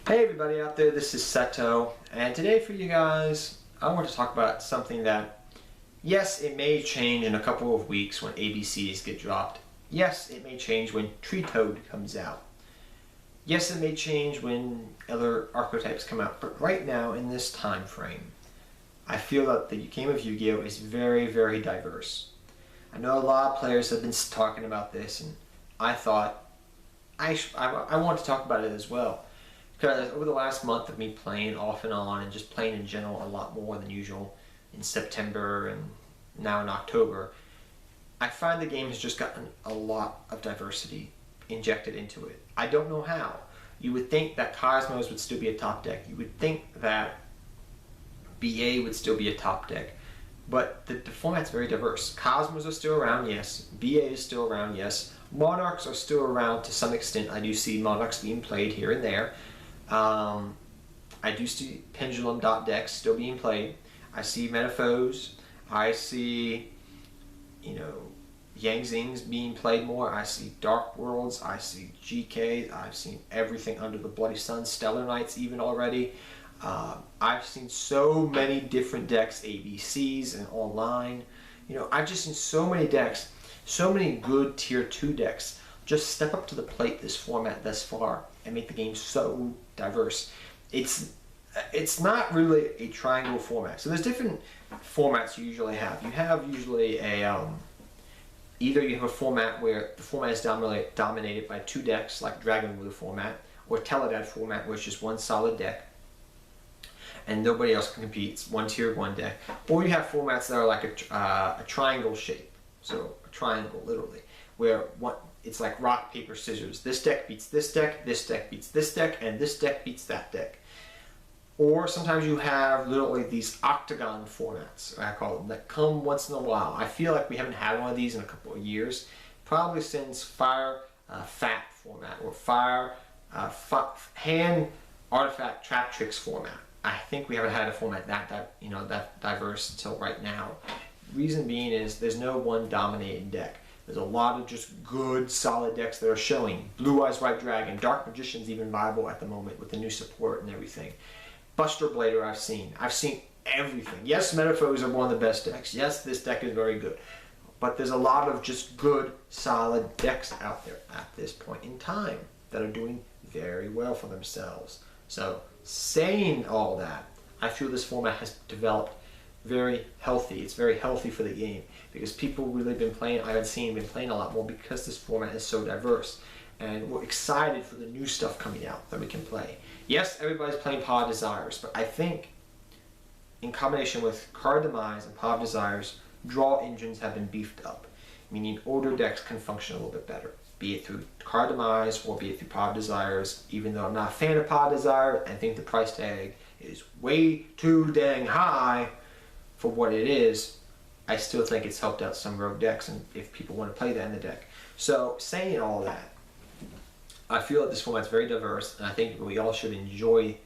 Hey everybody out there, this is Seto, and today for you guys, I want to talk about something that, yes, it may change in a couple of weeks when ABCs get dropped. Yes, it may change when Tree Toad comes out. Yes, it may change when other archetypes come out, but right now in this time frame, I feel that the game of Yu-Gi-Oh! Is very, very diverse. I know a lot of players have been talking about this, and I thought I want to talk about it as well. Because over the last month of me playing off and on and just playing in general a lot more than usual in September and now in October, I find the game has just gotten a lot of diversity injected into it. I don't know how. You would think that Cosmos would still be a top deck. You would think that BA would still be a top deck. But the format's very diverse. Cosmos are still around, yes. BA is still around, yes. Monarchs are still around to some extent. I do see Monarchs being played here and there. I do see Pendulum dot decks still being played. I see Metaphors. I see, Yang Zings being played more. I see Dark Worlds. I see GK. I've seen everything under the Bloody Sun, Stellar Knights even already. I've seen so many different decks, ABCs and online. I've just seen so many decks, so many good tier 2 decks just step up to the plate this format thus far and make the game so diverse. It's not really a triangle format. So there's different formats you usually have. You have usually a either you have a format where the format is dominated by 2 decks, like Dragon Blue format, or Teledad format, where it's just one solid deck and nobody else can compete. It's one tier 1 deck. Or you have formats that are like a triangle shape, so a triangle literally, where it's like rock, paper, scissors. This deck beats this deck beats this deck, and this deck beats that deck. Or sometimes you have literally these octagon formats, I call them, that come once in a while. I feel like we haven't had one of these in a couple of years, probably since Fire Fat format, or Fire Hand Artifact Trap Tricks format. I think we haven't had a format that diverse until right now. Reason being is there's no one dominating deck. There's a lot of just good, solid decks that are showing. Blue Eyes White Dragon, Dark Magician's even viable at the moment with the new support and everything. Buster Blader I've seen everything. Yes, Metaphors are one of the best decks. Yes, this deck is very good. But there's a lot of just good, solid decks out there at this point in time that are doing very well for themselves. So, saying all that, I feel this format has developed very healthy. It's very healthy for the game because people really been playing. I've seen been playing a lot more because this format is so diverse, and we're excited for the new stuff coming out that we can play. Yes, everybody's playing Power Desires, but I think in combination with Card Demise and Power Desires, draw engines have been beefed up, meaning older decks can function a little bit better, be it through Card Demise or be it through Power Desires. Even though I'm not a fan of Power Desire, I think the price tag is way too dang high for what it is. I still think it's helped out some rogue decks, and if people want to play that in the deck. So saying all that, I feel that this format's very diverse, and I think we all should enjoy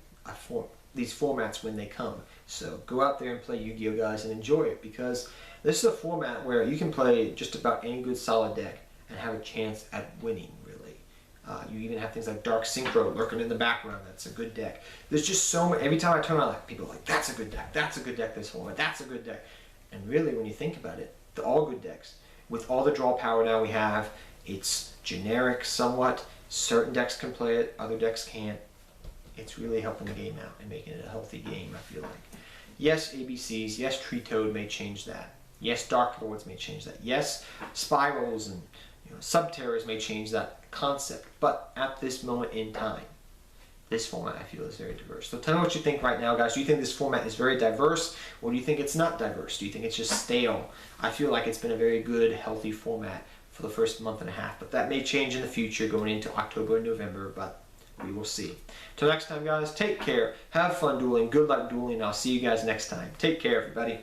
these formats when they come. So go out there and play Yu-Gi-Oh! Guys and enjoy it, because this is a format where you can play just about any good solid deck and have a chance at winning, really. You even have things like Dark Synchro lurking in the background. That's a good deck. There's just so many. Every time I turn around, people are like, that's a good deck. That's a good deck this format. That's a good deck. And really, when you think about it, they're all good decks. With all the draw power now we have, it's generic somewhat. Certain decks can play it, other decks can't. It's really helping the game out and making it a healthy game, I feel like. Yes, ABCs. Yes, Tree Toad may change that. Yes, Dark Lords may change that. Yes, Spirals and Subterrors may change that concept. But at this moment in time, this format I feel is very diverse. So tell me what you think right now, guys. Do you think this format is very diverse, or do you think it's not diverse? Do you think it's just stale? I feel like it's been a very good, healthy format for the first month and a half, but that may change in the future going into October and November, but we will see. Till next time, guys, take care. Have fun dueling. Good luck dueling. I'll see you guys next time. Take care, everybody.